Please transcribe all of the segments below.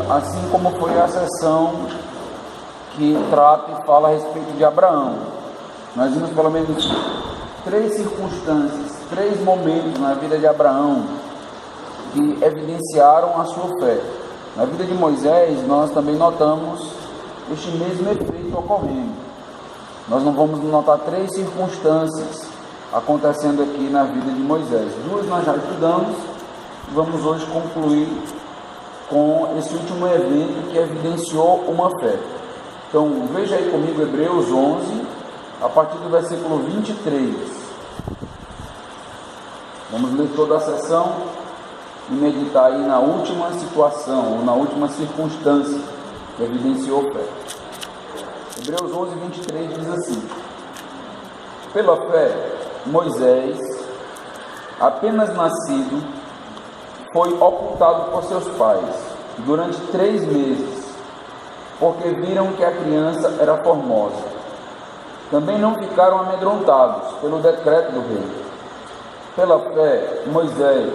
Assim como foi a sessão que trata e fala a respeito de Abraão. Nós vimos pelo menos 3 circunstâncias, 3 momentos na vida de Abraão que evidenciaram a sua fé. Na vida de Moisés, nós também notamos este mesmo efeito ocorrendo. Nós não vamos notar 3 circunstâncias acontecendo aqui na vida de Moisés. 2 nós já estudamos, vamos hoje concluir com esse último evento que evidenciou uma fé. Então, veja aí comigo Hebreus 11, a partir do versículo 23. Vamos ler toda a sessão e meditar aí na última situação, ou na última circunstância que evidenciou fé. Hebreus 11, 23 diz assim: pela fé, Moisés, apenas nascido, foi ocultado por seus pais durante 3 meses, porque viram que a criança era formosa. Também não ficaram amedrontados pelo decreto do rei. Pela fé, Moisés,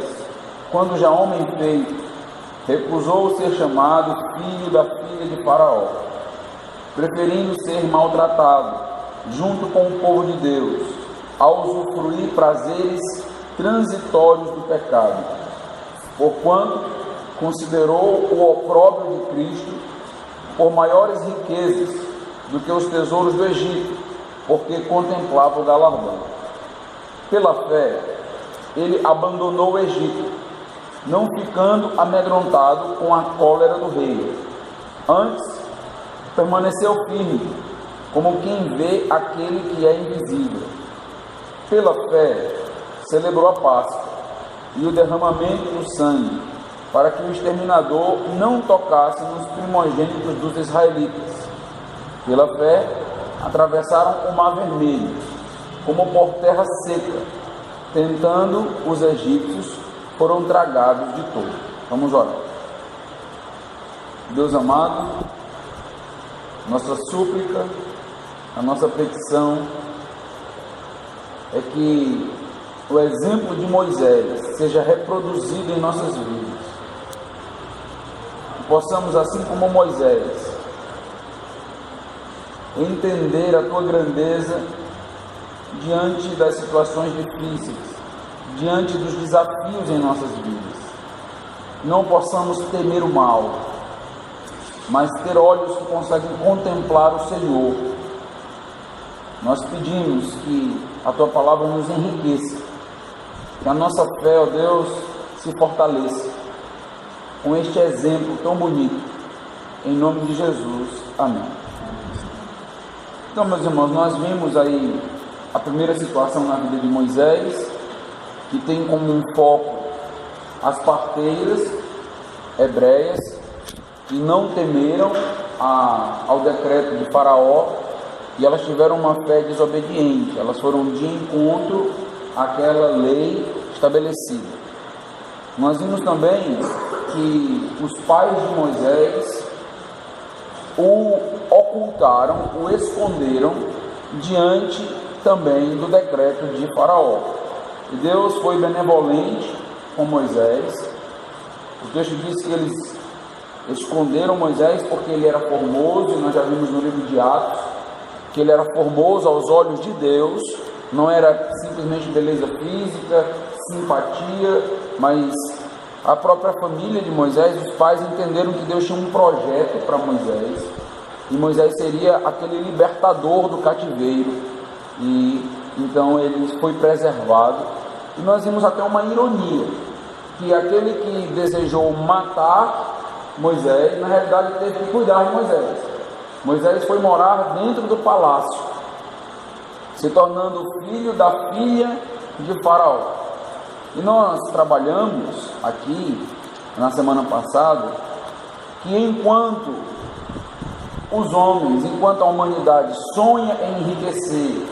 quando já homem feito, recusou ser chamado filho da filha de Faraó, preferindo ser maltratado junto com o povo de Deus, a usufruir prazeres transitórios do pecado, porquanto considerou o opróbrio de Cristo por maiores riquezas do que os tesouros do Egito, porque contemplava o galardão. Pela fé, ele abandonou o Egito, não ficando amedrontado com a cólera do rei. Antes, permaneceu firme, como quem vê aquele que é invisível. Pela fé, celebrou a Páscoa e o derramamento do sangue, para que o exterminador não tocasse nos primogênitos dos israelitas. Pela fé, atravessaram o Mar Vermelho, como por terra seca, tentando os egípcios, foram tragados de todo. Vamos orar. Deus amado, nossa súplica, a nossa petição é que o exemplo de Moisés seja reproduzido em nossas vidas. Que possamos, assim como Moisés, entender a tua grandeza diante das situações difíceis, diante dos desafios em nossas vidas. Não possamos temer o mal, mas ter olhos que conseguem contemplar o Senhor. Nós pedimos que a tua palavra nos enriqueça, que a nossa fé, ó Deus, se fortaleça com este exemplo tão bonito, em nome de Jesus, amém. Então, meus irmãos, nós vimos aí a primeira situação na vida de Moisés, que tem como um foco as parteiras hebreias, que não temeram ao decreto de Faraó, e elas tiveram uma fé desobediente, elas foram de encontro àquela lei estabelecida. Nós vimos também que os pais de Moisés o ocultaram, o esconderam diante também do decreto de Faraó. E Deus foi benevolente com Moisés. O texto diz que eles esconderam Moisés porque ele era formoso, e nós já vimos no livro de Atos que ele era formoso aos olhos de Deus, não era simplesmente beleza física, simpatia, mas a própria família de Moisés, os pais entenderam que Deus tinha um projeto para Moisés, e Moisés seria aquele libertador do cativeiro, e então ele foi preservado. E nós vimos até uma ironia, que aquele que desejou matar Moisés, na realidade teve que cuidar de Moisés. Moisés foi morar dentro do palácio, se tornando filho da filha de Faraó. E nós trabalhamos aqui, na semana passada, que enquanto os homens, enquanto a humanidade sonha em enriquecer,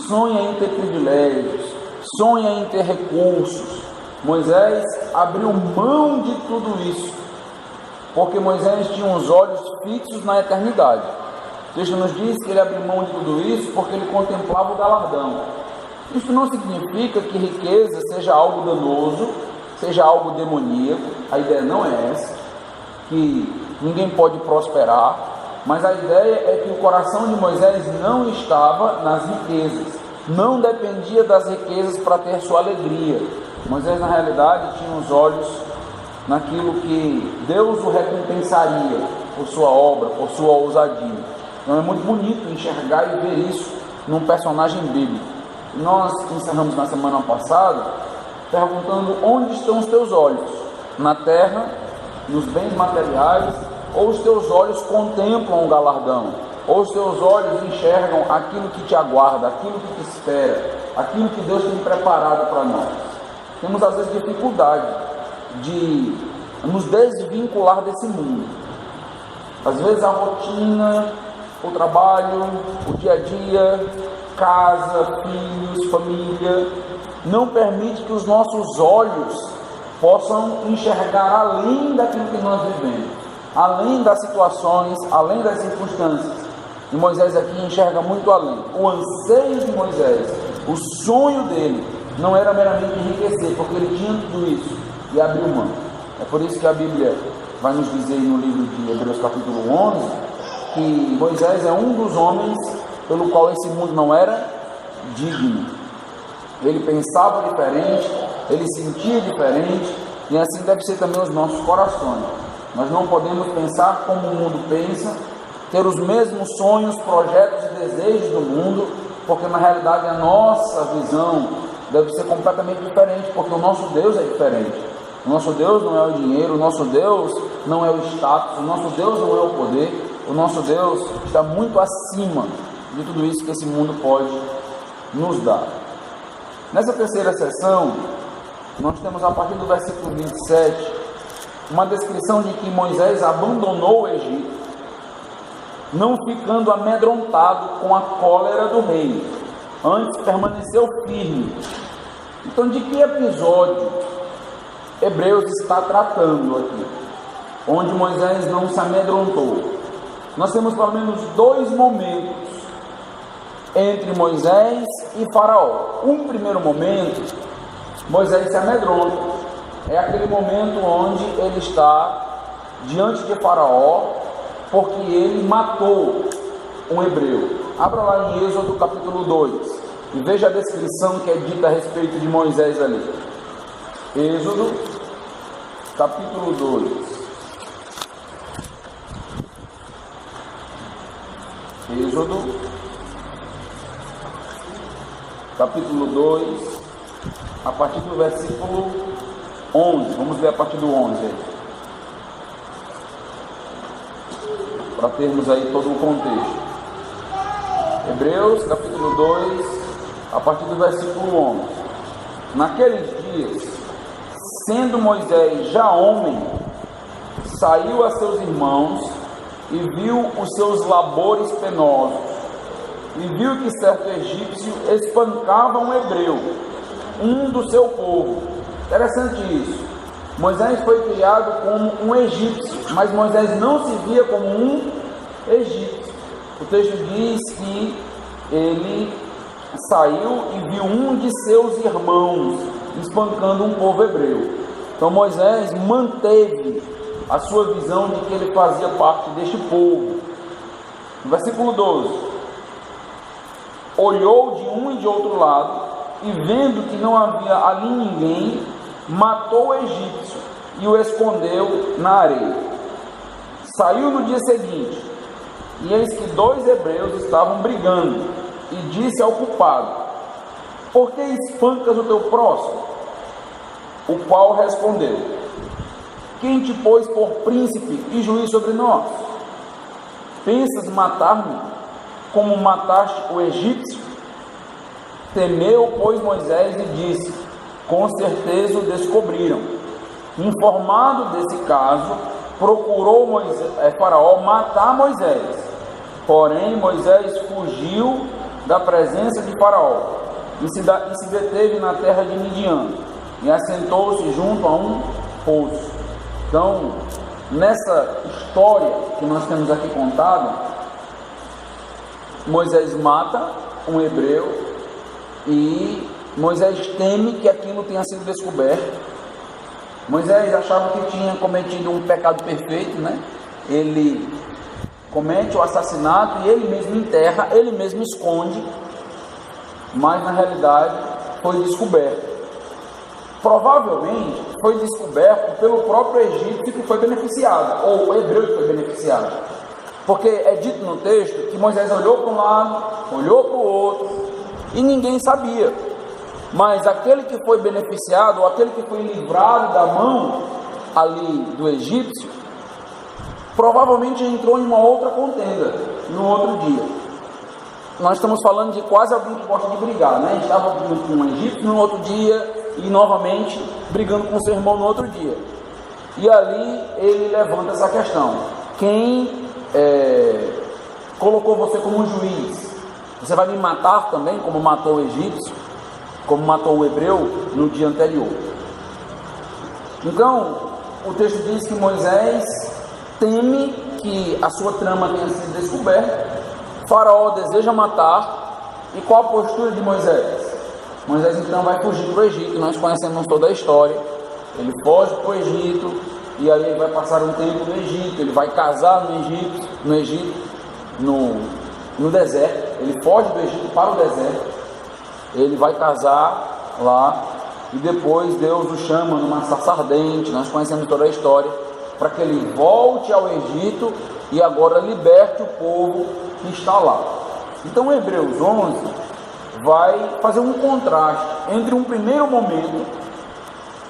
sonha em ter privilégios, sonha em ter recursos, Moisés abriu mão de tudo isso, porque Moisés tinha os olhos fixos na eternidade. O texto nos diz que ele abriu mão de tudo isso porque ele contemplava o galardão. Isso não significa que riqueza seja algo danoso, seja algo demoníaco. A ideia não é essa, que ninguém pode prosperar, mas a ideia é que o coração de Moisés não estava nas riquezas, não dependia das riquezas para ter sua alegria. Moisés, na realidade, tinha os olhos naquilo que Deus o recompensaria por sua obra, por sua ousadia. Então é muito bonito enxergar e ver isso num personagem bíblico. Nós encerramos na semana passada perguntando: onde estão os teus olhos? Na terra, nos bens materiais, ou os teus olhos contemplam o galardão? Ou os teus olhos enxergam aquilo que te aguarda, aquilo que te espera, aquilo que Deus tem preparado para nós? Temos às vezes dificuldade de nos desvincular desse mundo. Às vezes a rotina, o trabalho, o dia a dia, casa, filhos, família, não permite que os nossos olhos possam enxergar além daquilo que nós vivemos, além das situações, além das circunstâncias. E Moisés aqui enxerga muito além. O anseio de Moisés, o sonho dele, não era meramente enriquecer, porque ele tinha tudo isso e abriu mão. É por isso que a Bíblia vai nos dizer no livro de Hebreus capítulo 11, que Moisés é um dos homens pelo qual esse mundo não era digno. Ele pensava diferente, ele sentia diferente, e assim deve ser também os nossos corações. Nós não podemos pensar como o mundo pensa, ter os mesmos sonhos, projetos e desejos do mundo, porque na realidade a nossa visão deve ser completamente diferente, porque o nosso Deus é diferente. O nosso Deus não é o dinheiro, o nosso Deus não é o status, o nosso Deus não é o poder, o nosso Deus está muito acima de tudo isso que esse mundo pode nos dar. Nessa terceira sessão, nós temos a partir do versículo 27, uma descrição de que Moisés abandonou o Egito, não ficando amedrontado com a cólera do rei, antes permaneceu firme. Então, de que episódio Hebreus está tratando aqui, onde Moisés não se amedrontou? Nós temos pelo menos dois momentos entre Moisés e Faraó. Um primeiro momento, Moisés se amedronta, é aquele momento onde ele está diante de Faraó, porque ele matou um hebreu. Abra lá em Êxodo capítulo 2 e veja a descrição que é dita a respeito de Moisés ali. Êxodo capítulo 2. Êxodo capítulo 2, a partir do versículo 11. Vamos ver a partir do 11 aí, para termos aí todo o contexto. Hebreus capítulo 2, a partir do versículo 11. Naqueles dias, sendo Moisés já homem, saiu a seus irmãos e viu os seus labores penosos, e viu que certo egípcio espancava um hebreu, um do seu povo. Interessante isso. Moisés foi criado como um egípcio, mas Moisés não se via como um egípcio. O texto diz que ele saiu e viu um de seus irmãos espancando um povo hebreu. Então Moisés manteve a sua visão de que ele fazia parte deste povo. No versículo 12: olhou de um e de outro lado, e vendo que não havia ali ninguém, matou o egípcio e o escondeu na areia. Saiu no dia seguinte, e eis que dois hebreus estavam brigando, e disse ao culpado: por que espancas o teu próximo? O qual respondeu: quem te pôs por príncipe e juiz sobre nós? Pensas matar-me como mataste o egípcio? Temeu, pois, Moisés e disse: com certeza o descobriram. Informado desse caso, procurou Faraó matar Moisés. Porém, Moisés fugiu da presença de Faraó e se deteve na terra de Midian. e assentou-se junto a um poço. Então, nessa história que nós temos aqui contada, Moisés mata um hebreu e Moisés teme que aquilo tenha sido descoberto. Moisés achava que tinha cometido um pecado perfeito, né? Ele comete o assassinato e ele mesmo enterra, ele mesmo esconde, mas na realidade foi descoberto. Provavelmente foi descoberto pelo próprio egípcio que foi beneficiado, ou o hebreu que foi beneficiado, porque é dito no texto que Moisés olhou para um lado, olhou para o outro e ninguém sabia, mas aquele que foi beneficiado, ou aquele que foi livrado da mão ali do egípcio, provavelmente entrou em uma outra contenda no outro dia. Nós estamos falando de quase alguém que gosta de brigar, né? Estava com um egípcio no outro dia e novamente brigando com seu irmão no outro dia. E ali ele levanta essa questão: quem colocou você como um juiz? Você vai me matar também, como matou o egípcio, como matou o hebreu no dia anterior? Então, o texto diz que Moisés teme que a sua trama tenha sido descoberta. Faraó deseja matar. E qual a postura de Moisés? Moisés então vai fugir para o Egito. Nós conhecemos toda a história. Ele foge para o Egito, e aí ele vai passar um tempo no Egito. Ele vai casar no Egito, no deserto. Ele foge do Egito para o deserto. Ele vai casar lá, e depois Deus o chama numa sarça ardente. Nós conhecemos toda a história, para que ele volte ao Egito e agora liberte o povo que está lá. Então Hebreus 11 vai fazer um contraste entre um primeiro momento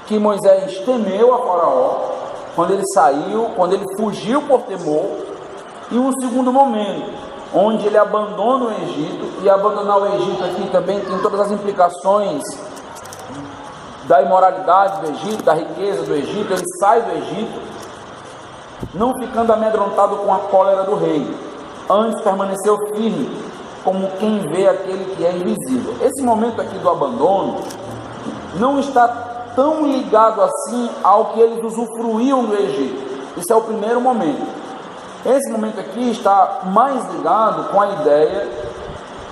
que Moisés temeu a Faraó, quando ele saiu, quando ele fugiu por temor, e um segundo momento onde ele abandona o Egito. E abandonar o Egito aqui também tem todas as implicações da imoralidade do Egito, da riqueza do Egito. Ele sai do Egito não ficando amedrontado com a cólera do rei, antes permaneceu firme, como quem vê aquele que é invisível. Esse momento aqui do abandono não está tão ligado assim ao que eles usufruíam do Egito. Isso é o primeiro momento. Esse momento aqui está mais ligado com a ideia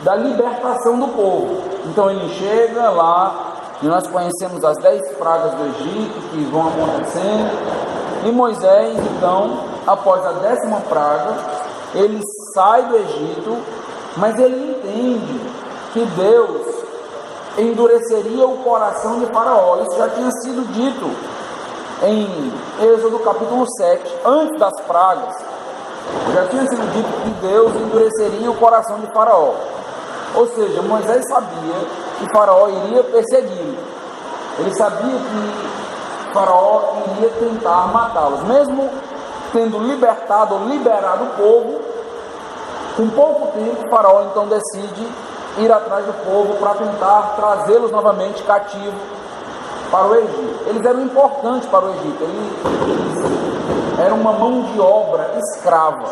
da libertação do povo. Então ele chega lá, e nós conhecemos as 10 pragas do Egito que vão acontecendo. E Moisés, então, após a 10ª praga, ele sai do Egito, mas ele entende que Deus endureceria o coração de Faraó. Isso já tinha sido dito em Êxodo capítulo 7, antes das pragas. Já tinha sido dito que Deus endureceria o coração de Faraó. Ou seja, Moisés sabia que Faraó iria persegui-lo. Ele sabia que Faraó iria tentar matá-los, mesmo tendo libertado ou liberado o povo. Com pouco tempo, Faraó então decide ir atrás do povo para tentar trazê-los novamente cativos para o Egito. Eles eram importantes para o Egito, eles eram uma mão de obra escrava,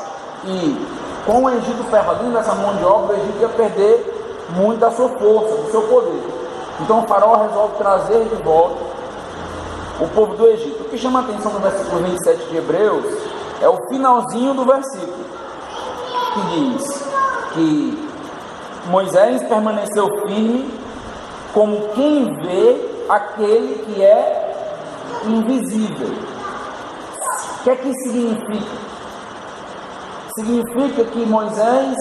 e com o Egito perdendo essa mão de obra, o Egito ia perder muito da sua força, do seu poder. Então o Faraó resolve trazer de volta o povo do Egito. O que chama a atenção no versículo 27 de Hebreus é o finalzinho do versículo, que diz que Moisés permaneceu firme, como quem vê aquele que é invisível. O que é que significa? Significa que Moisés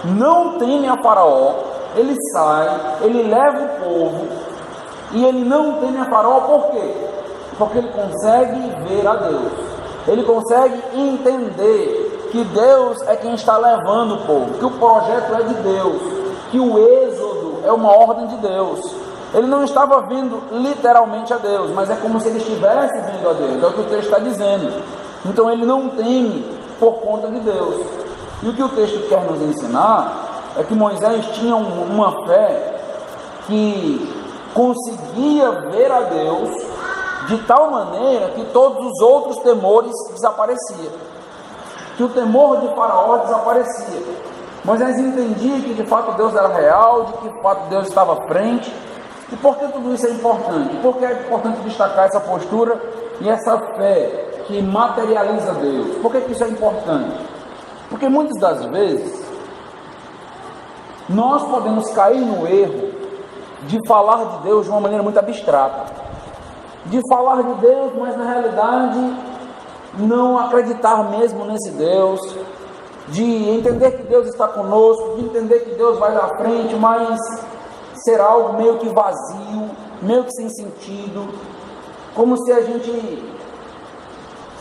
não teme a Faraó. Ele sai, ele leva o povo, e ele não teme a Faraó. Por quê? Porque ele consegue ver a Deus, ele consegue entender que Deus é quem está levando o povo, que o projeto é de Deus, que o êxodo é uma ordem de Deus. Ele não estava vendo literalmente a Deus, mas é como se ele estivesse vendo a Deus, é o que o texto está dizendo. Então ele não teme por conta de Deus. E o que o texto quer nos ensinar é que Moisés tinha uma fé que conseguia ver a Deus de tal maneira que todos os outros temores desapareciam, que o temor de Faraó desaparecia. Moisés entendia que de fato Deus era real, de que de fato Deus estava à frente, E por que tudo isso é importante? Porque é importante destacar essa postura e essa fé que materializa Deus. Por que isso é importante? Porque muitas das vezes nós podemos cair no erro de falar de Deus de uma maneira muito abstrata, de falar de Deus, mas na realidade não acreditar mesmo nesse Deus, de entender que Deus está conosco, de entender que Deus vai à frente, mas ser algo meio que vazio, meio que sem sentido, como se a gente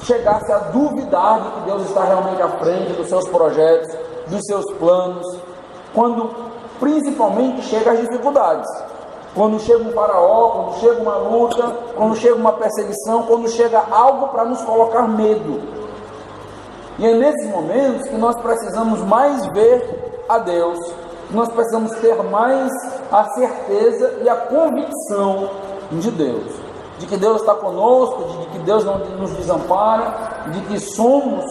chegasse a duvidar de que Deus está realmente à frente dos seus projetos, dos seus planos, quando principalmente chega as dificuldades, quando chega um faraó, quando chega uma luta, quando chega uma perseguição, quando chega algo para nos colocar medo. E é nesses momentos que nós precisamos mais ver a Deus, nós precisamos ter mais a certeza e a convicção de Deus, de que Deus está conosco, de que Deus não nos desampara, de que somos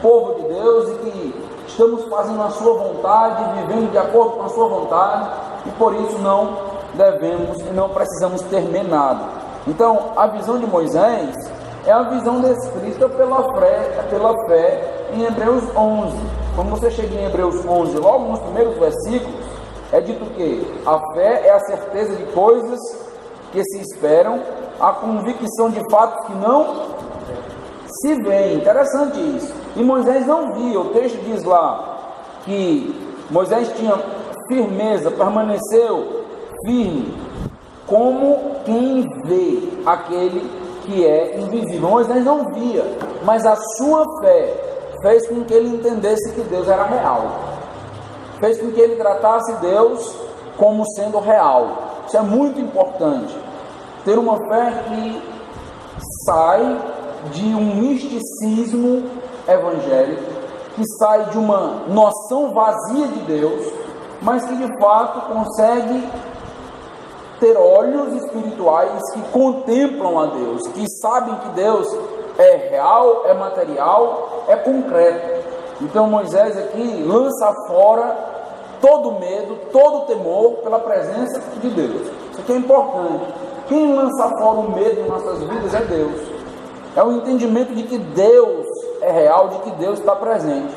povo de Deus e que estamos fazendo a sua vontade, vivendo de acordo com a sua vontade, e por isso não devemos e não precisamos temer nada. Então, a visão de Moisés é a visão descrita pela fé em Hebreus 11. Quando você chega em Hebreus 11, logo nos primeiros versículos, é dito que a fé é a certeza de coisas que se esperam, a convicção de fatos que não se veem. Interessante isso. E Moisés não via. O texto diz lá que Moisés tinha firmeza, permaneceu firme, como quem vê aquele que é invisível. Moisés não via, mas a sua fé fez com que ele entendesse que Deus era real, fez com que ele tratasse Deus como sendo real. Isso é muito importante, ter uma fé que sai de um misticismo evangélico, que sai de uma noção vazia de Deus, mas que de fato consegue ter olhos espirituais que contemplam a Deus, que sabem que Deus é real, é material, é concreto. Então Moisés aqui lança fora todo medo, todo temor pela presença de Deus. Isso aqui é importante. Quem lança fora o medo em nossas vidas é Deus. É o entendimento de que Deus é real, de que Deus está presente.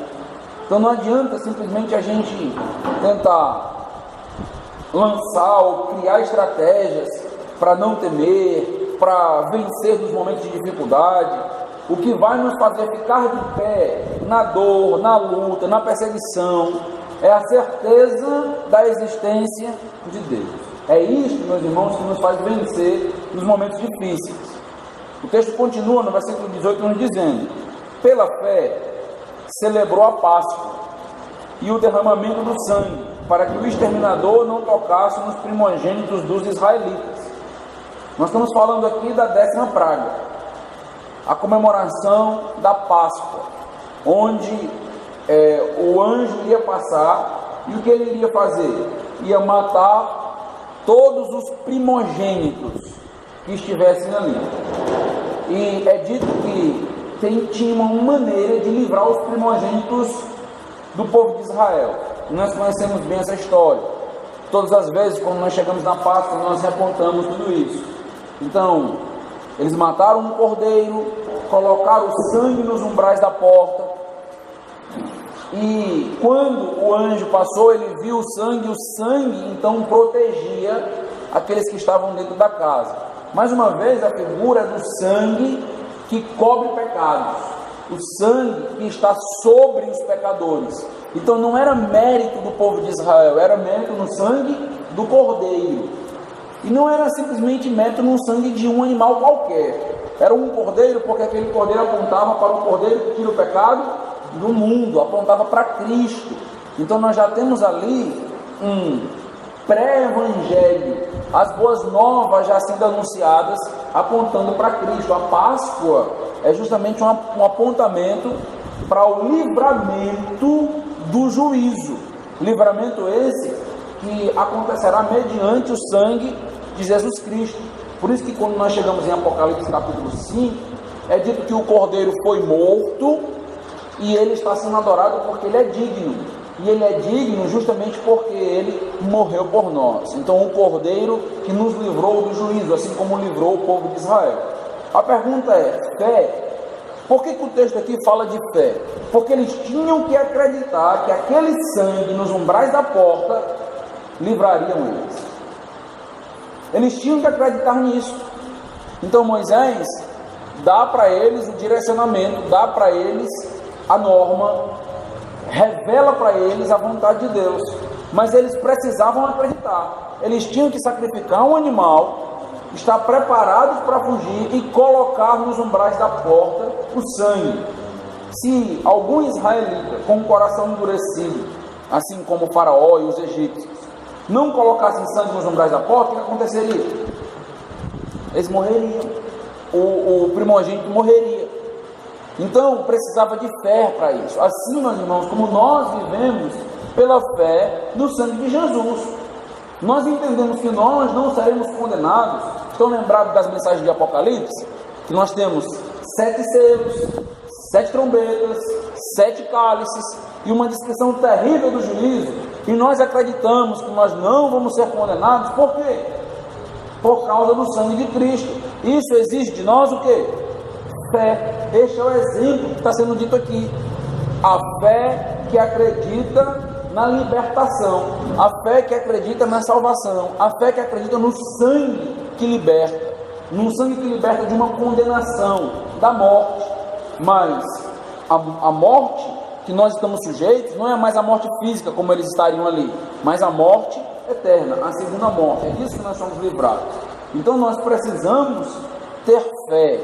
Então não adianta simplesmente a gente tentar lançar ou criar estratégias para não temer, para vencer nos momentos de dificuldade. O que vai nos fazer ficar de pé na dor, na luta, na perseguição, é a certeza da existência de Deus. É isso, meus irmãos, que nos faz vencer nos momentos difíceis. O texto continua no versículo 18 nos dizendo: pela fé celebrou a Páscoa e o derramamento do sangue, para que o exterminador não tocasse nos primogênitos dos israelitas. Nós estamos falando aqui da 10ª praga, a comemoração da Páscoa, onde o anjo iria passar, e o que ele iria fazer? Ia matar todos os primogênitos que estivessem ali. E é dito que tinha uma maneira de livrar os primogênitos do povo de Israel. Nós conhecemos bem essa história. Todas as vezes, quando nós chegamos na Páscoa, nós repontamos tudo isso. Então, eles mataram um cordeiro, colocaram o sangue nos umbrais da porta, e quando o anjo passou, ele viu o sangue então protegia aqueles que estavam dentro da casa. Mais uma vez, a figura do sangue que cobre pecados, o sangue que está sobre os pecadores. Então não era mérito do povo de Israel, era mérito no sangue do cordeiro. E não era simplesmente mérito no sangue de um animal qualquer. Era um cordeiro, porque aquele cordeiro apontava para o cordeiro que tira o pecado do mundo, apontava para Cristo. Então nós já temos ali um pré-evangelho, as boas novas já sendo anunciadas, apontando para Cristo. A Páscoa é justamente um apontamento para o livramento do juízo. Livramento esse que acontecerá mediante o sangue de Jesus Cristo. Por isso que quando nós chegamos em Apocalipse capítulo 5, é dito que o cordeiro foi morto e ele está sendo adorado porque ele é digno. e ele é digno justamente porque ele morreu por nós. Então, o Cordeiro que nos livrou do juízo, assim como livrou o povo de Israel. A pergunta é: fé? Por que o texto aqui fala de fé? Porque eles tinham que acreditar que aquele sangue nos umbrais da porta livrariam eles. Eles tinham que acreditar nisso. Então Moisés dá para eles o direcionamento, dá para eles a norma, revela para eles a vontade de Deus. Mas eles precisavam acreditar. Eles tinham que sacrificar um animal, estar preparados para fugir e colocar nos umbrais da porta o sangue. Se algum israelita com o coração endurecido, assim como o faraó e os egípcios, não colocassem sangue nos umbrais da porta, o que aconteceria? Eles morreriam, o primogênito morreria. Então precisava de fé para isso. Assim, meus irmãos, como nós vivemos pela fé no sangue de Jesus, nós entendemos que nós não seremos condenados. Estão lembrados das mensagens de Apocalipse? Que nós temos 7 selos, 7 trombetas, 7 cálices e uma descrição terrível do juízo. E nós acreditamos que nós não vamos ser condenados. Por quê? Por causa do sangue de Cristo. Isso exige de nós o quê? Fé. Este é o exemplo que está sendo dito aqui. A fé que acredita na libertação, a fé que acredita na salvação, a fé que acredita no sangue que liberta, num sangue que liberta de uma condenação, da morte. Mas a morte que nós estamos sujeitos não é mais a morte física como eles estariam ali, mas a morte eterna, a segunda morte. É disso que nós somos livrados. Então nós precisamos ter fé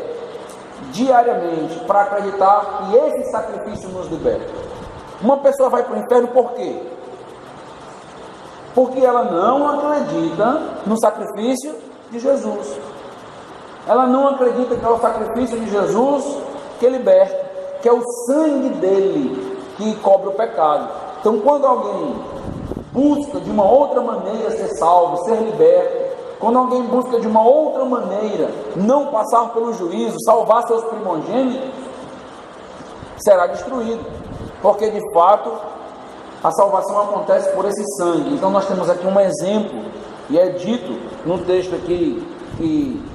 diariamente para acreditar que esse sacrifício nos liberta. Uma pessoa vai para o inferno por quê? Porque ela não acredita no sacrifício de Jesus. Ela não acredita que é o sacrifício de Jesus que liberta, que é o sangue dele que cobre o pecado. Então, quando alguém busca de uma outra maneira ser salvo, ser liberto, quando alguém busca de uma outra maneira não passar pelo juízo, salvar seus primogênitos, será destruído. Porque de fato a salvação acontece por esse sangue. Então nós temos aqui um exemplo, e é dito no texto aqui que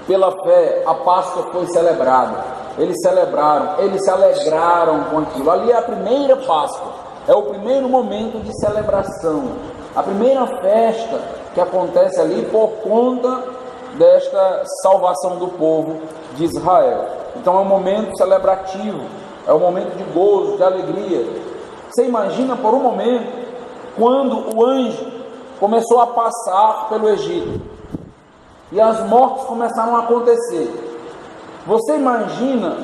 pela fé a Páscoa foi celebrada. Eles celebraram, eles se alegraram com aquilo. Ali é a primeira Páscoa, é o primeiro momento de celebração, a primeira festa que acontece ali por conta desta salvação do povo de Israel. Então é um momento celebrativo, é um momento de gozo, de alegria. Você imagina por um momento quando o anjo começou a passar pelo Egito e as mortes começaram a acontecer. Você imagina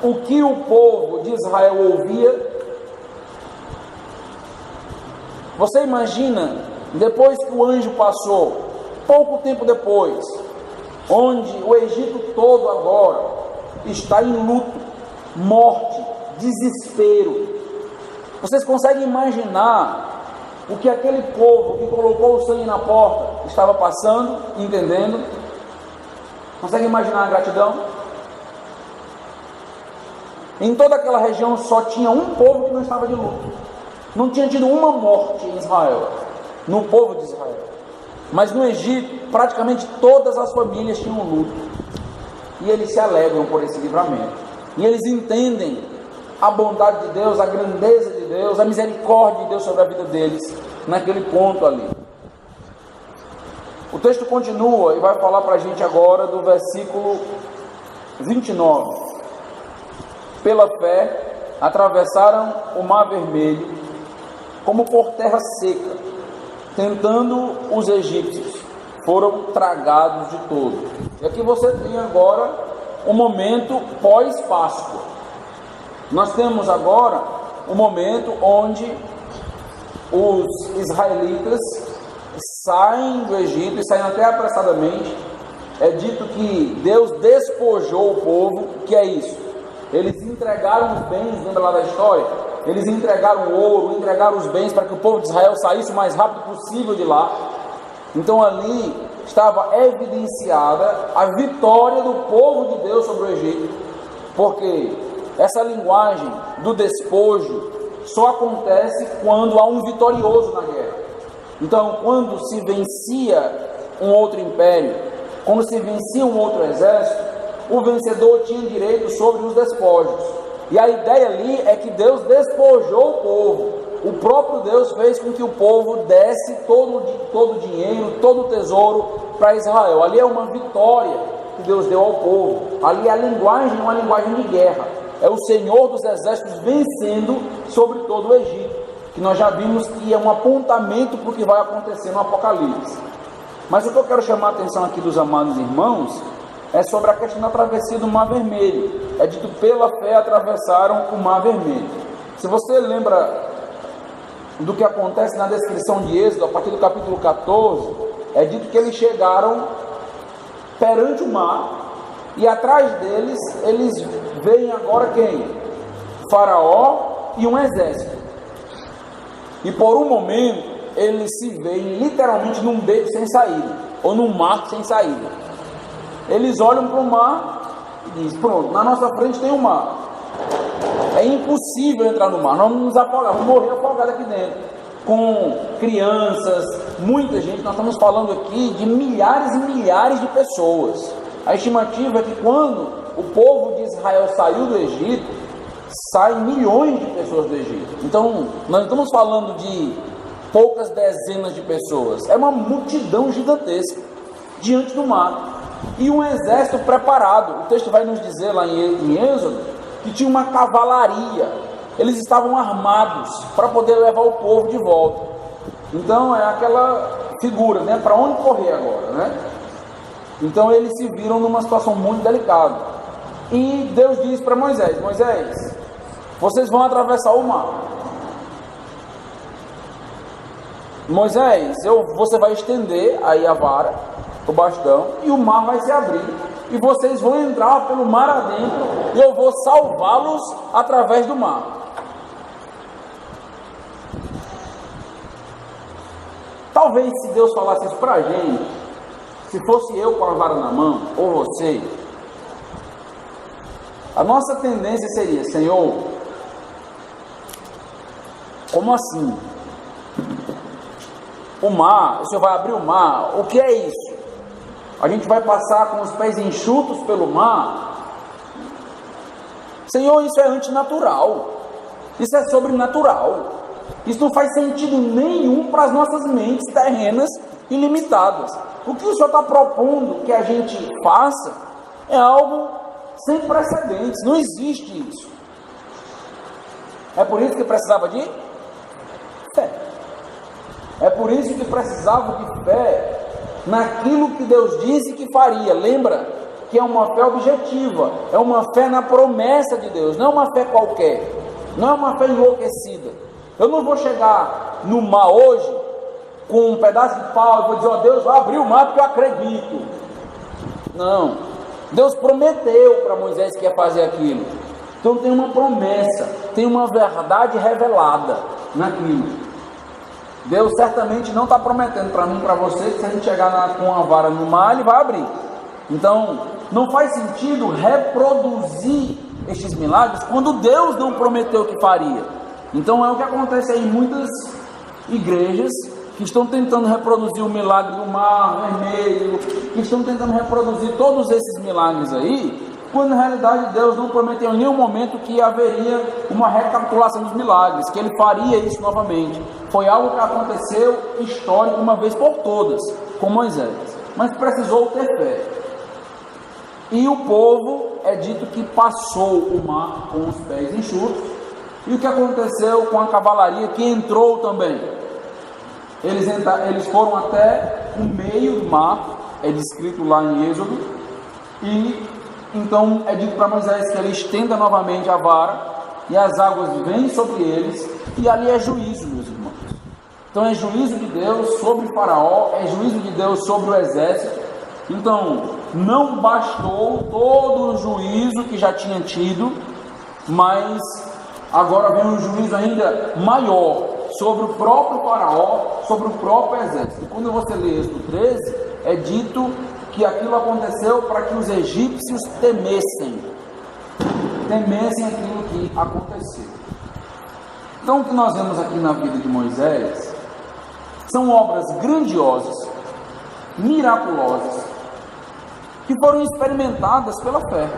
o que o povo de Israel ouvia? Você imagina, depois que o anjo passou, pouco tempo depois, onde o Egito todo agora está em luto, morte, desespero. Vocês conseguem imaginar o que aquele povo que colocou o sangue na porta estava passando, entendendo? Conseguem imaginar a gratidão? Em toda aquela região só tinha um povo que não estava de luto. Não tinha tido uma morte em Israel, no povo de Israel. Mas no Egito, praticamente todas as famílias tinham luto. E eles se alegram por esse livramento. E eles entendem a bondade de Deus, a grandeza de Deus, a misericórdia de Deus sobre a vida deles, naquele ponto ali. O texto continua e vai falar para a gente agora do versículo 29. Pela fé, atravessaram o Mar Vermelho, como por terra seca, tentando os egípcios, foram tragados de todo. E aqui você tem agora um momento pós-Páscoa. Nós temos agora um momento onde os israelitas saem do Egito e saem até apressadamente. É dito que Deus despojou o povo. O que é isso? Eles entregaram os bens, lembra lá da história? Eles entregaram o ouro, entregaram os bens para que o povo de Israel saísse o mais rápido possível de lá. Então ali estava evidenciada a vitória do povo de Deus sobre o Egito, porque essa linguagem do despojo só acontece quando há um vitorioso na guerra. Então, quando se vencia um outro império, quando se vencia um outro exército, o vencedor tinha direito sobre os despojos. E a ideia ali é que Deus despojou o povo. O próprio Deus fez com que o povo desse todo o dinheiro, todo o tesouro para Israel. Ali é uma vitória que Deus deu ao povo. Ali a linguagem é uma linguagem de guerra. É o Senhor dos exércitos vencendo sobre todo o Egito, que nós já vimos que é um apontamento para o que vai acontecer no Apocalipse. Mas o que eu quero chamar a atenção aqui dos amados irmãos é sobre a questão da travessia do Mar Vermelho. É dito, pela fé atravessaram o Mar Vermelho. Se você lembra do que acontece na descrição de Êxodo, a partir do capítulo 14, é dito que eles chegaram perante o mar, e atrás deles, eles veem agora quem? Faraó e um exército. E por um momento, eles se veem literalmente num beco sem saída, ou num mar sem saída. Eles olham para o mar e dizem, pronto, na nossa frente tem o mar. É impossível entrar no mar, nós vamos nos afogar, vamos morrer afogados aqui dentro. Com crianças, muita gente, nós estamos falando aqui de milhares e milhares de pessoas. A estimativa é que quando o povo de Israel saiu do Egito, saem milhões de pessoas do Egito. Então, nós não estamos falando de poucas dezenas de pessoas, é uma multidão gigantesca diante do mar. E um exército preparado. O texto vai nos dizer lá em Êxodo que tinha uma cavalaria, eles estavam armados para poder levar o povo de volta. Então é aquela figura, né? Para onde correr agora, né? Então eles se viram numa situação muito delicada. E Deus diz para Moisés: Moisés, vocês vão atravessar o mar. Moisés, você vai estender aí a vara, o bastão, e o mar vai se abrir. E vocês vão entrar pelo mar adentro, e eu vou salvá-los através do mar. Talvez se Deus falasse isso para a gente, se fosse eu com a vara na mão, ou você, a nossa tendência seria: Senhor, como assim? O mar, o Senhor vai abrir o mar, o que é isso? A gente vai passar com os pés enxutos pelo mar? Senhor, isso é antinatural, isso é sobrenatural, isso não faz sentido nenhum para as nossas mentes terrenas e limitadas. O que o Senhor está propondo que a gente faça é algo sem precedentes, não existe isso. É por isso que precisava de fé. É por isso que precisava de fé naquilo que Deus disse que faria. Lembra que é uma fé objetiva, é uma fé na promessa de Deus, não é uma fé qualquer, não é uma fé enlouquecida. Eu não vou chegar no mar hoje com um pedaço de pau e vou dizer: ó, Deus vai abrir o mar porque eu acredito. Não, Deus prometeu para Moisés que ia fazer aquilo. Então tem uma promessa, tem uma verdade revelada naquilo. Deus certamente não está prometendo para mim e para você que se a gente chegar com uma vara no mar, Ele vai abrir. Então, não faz sentido reproduzir estes milagres quando Deus não prometeu que faria. Então, é o que acontece aí em muitas igrejas que estão tentando reproduzir o milagre do Mar Vermelho, que estão tentando reproduzir todos esses milagres aí, quando na realidade Deus não prometeu em nenhum momento que haveria uma recapitulação dos milagres, que Ele faria isso novamente. Foi algo que aconteceu histórico uma vez por todas, com Moisés, mas precisou ter fé. E o povo é dito que passou o mar com os pés enxutos. E o que aconteceu com a cavalaria que entrou também? Eles foram até o meio do mar, é descrito lá em Êxodo, e então é dito para Moisés que ele estenda novamente a vara, e as águas vêm sobre eles, e ali é juízo, meus irmãos. Então é juízo de Deus sobre Faraó, é juízo de Deus sobre o exército. Então não bastou todo o juízo que já tinha tido, mas agora vem um juízo ainda maior sobre o próprio Faraó, sobre o próprio exército. E quando você lê Êxodo 13, é dito que aquilo aconteceu para que os egípcios temessem aquilo que aconteceu. Então, o que nós vemos aqui na vida de Moisés são obras grandiosas, miraculosas, que foram experimentadas pela fé.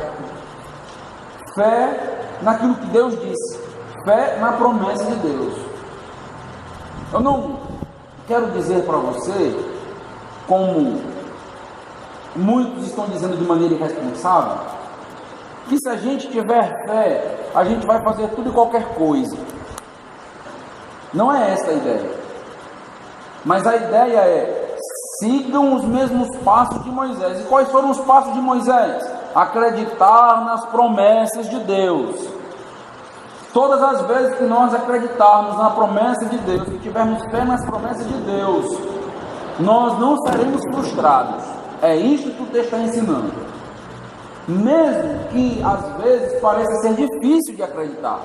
Fé naquilo que Deus disse, fé na promessa de Deus. Eu não quero dizer para você, como muitos estão dizendo de maneira irresponsável, que se a gente tiver fé, a gente vai fazer tudo e qualquer coisa. Não é essa a ideia. Mas a ideia é: sigam os mesmos passos de Moisés. E quais foram os passos de Moisés? Acreditar nas promessas de Deus. Todas as vezes que nós acreditarmos na promessa de Deus, que tivermos fé nas promessas de Deus, nós não seremos frustrados. É isso que o texto está ensinando. Mesmo que às vezes pareça ser difícil de acreditar,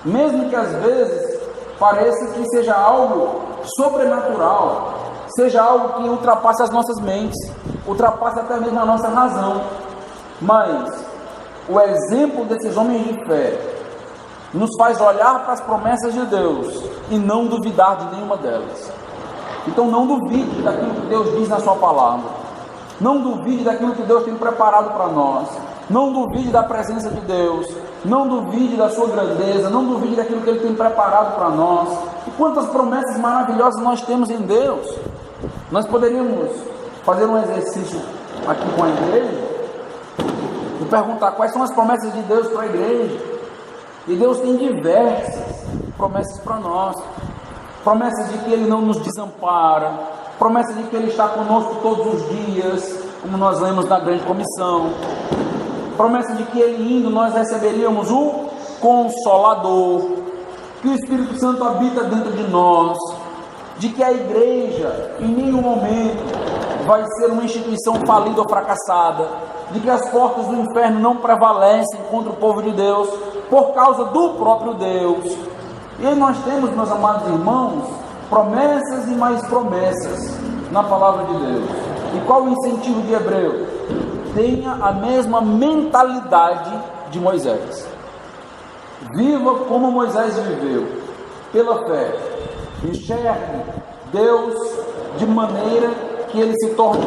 mesmo que às vezes pareça que seja algo sobrenatural, seja algo que ultrapasse as nossas mentes, ultrapasse até mesmo a nossa razão, mas o exemplo desses homens de fé nos faz olhar para as promessas de Deus e não duvidar de nenhuma delas. Então não duvide daquilo que Deus diz na sua palavra. Não duvide daquilo que Deus tem preparado para nós. Não duvide da presença de Deus. Não duvide da sua grandeza. Não duvide daquilo que Ele tem preparado para nós. E quantas promessas maravilhosas nós temos em Deus. Nós poderíamos fazer um exercício aqui com a igreja e perguntar quais são as promessas de Deus para a igreja. E Deus tem diversas promessas para nós. Promessas de que Ele não nos desampara, promessa de que Ele está conosco todos os dias, como nós lemos na grande comissão, promessa de que Ele indo nós receberíamos o Consolador, que o Espírito Santo habita dentro de nós, de que a igreja em nenhum momento vai ser uma instituição falida ou fracassada, de que as portas do inferno não prevalecem contra o povo de Deus, por causa do próprio Deus. E aí nós temos, meus amados irmãos, promessas e mais promessas na palavra de Deus. E qual o incentivo de Hebreu? Tenha a mesma mentalidade de Moisés. Viva como Moisés viveu, pela fé. Enxergue Deus de maneira que Ele se torne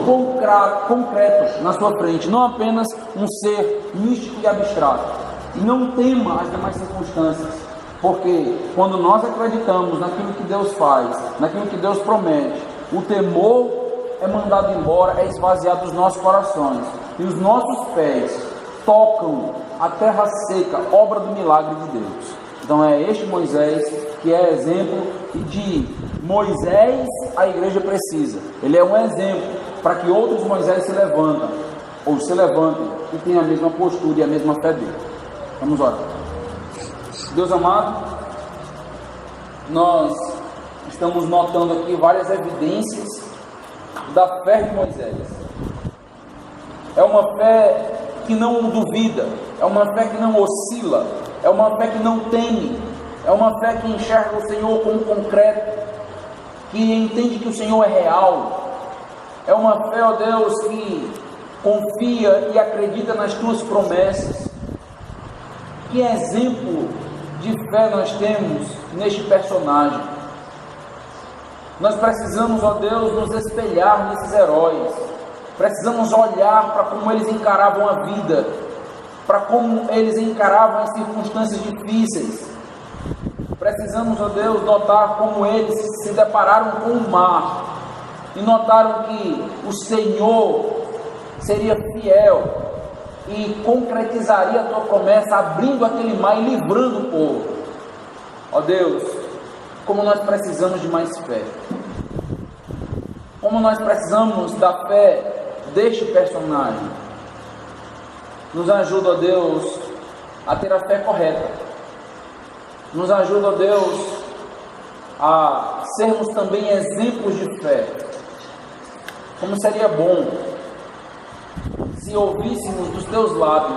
concreto na sua frente, não apenas um ser místico e abstrato. E não tema as demais circunstâncias. Porque quando nós acreditamos naquilo que Deus faz, naquilo que Deus promete, o temor é mandado embora, é esvaziado dos nossos corações. E os nossos pés tocam a terra seca, obra do milagre de Deus. Então é este Moisés que é exemplo, e de Moisés a igreja precisa. Ele é um exemplo para que outros Moisés se levantem e tenham a mesma postura e a mesma fé dele. Vamos orar. Deus amado, nós estamos notando aqui várias evidências da fé de Moisés. É uma fé que não duvida, é uma fé que não oscila, é uma fé que não teme, é uma fé que enxerga o Senhor como concreto, que entende que o Senhor é real. É uma fé, ó Deus, que confia e acredita nas tuas promessas. Que exemplo de fé nós temos neste personagem. Nós precisamos, ó Deus, nos espelhar nesses heróis. Precisamos olhar para como eles encaravam a vida, para como eles encaravam as circunstâncias difíceis. Precisamos, ó Deus, notar como eles se depararam com o mar e notaram que o Senhor seria fiel e concretizaria a tua promessa, abrindo aquele mar e livrando o povo. Ó Deus, como nós precisamos de mais fé, como nós precisamos da fé deste personagem. Nos ajuda, ó Deus, a ter a fé correta. Nos ajuda, ó Deus, a sermos também exemplos de fé. Como seria bom se ouvíssemos dos teus lábios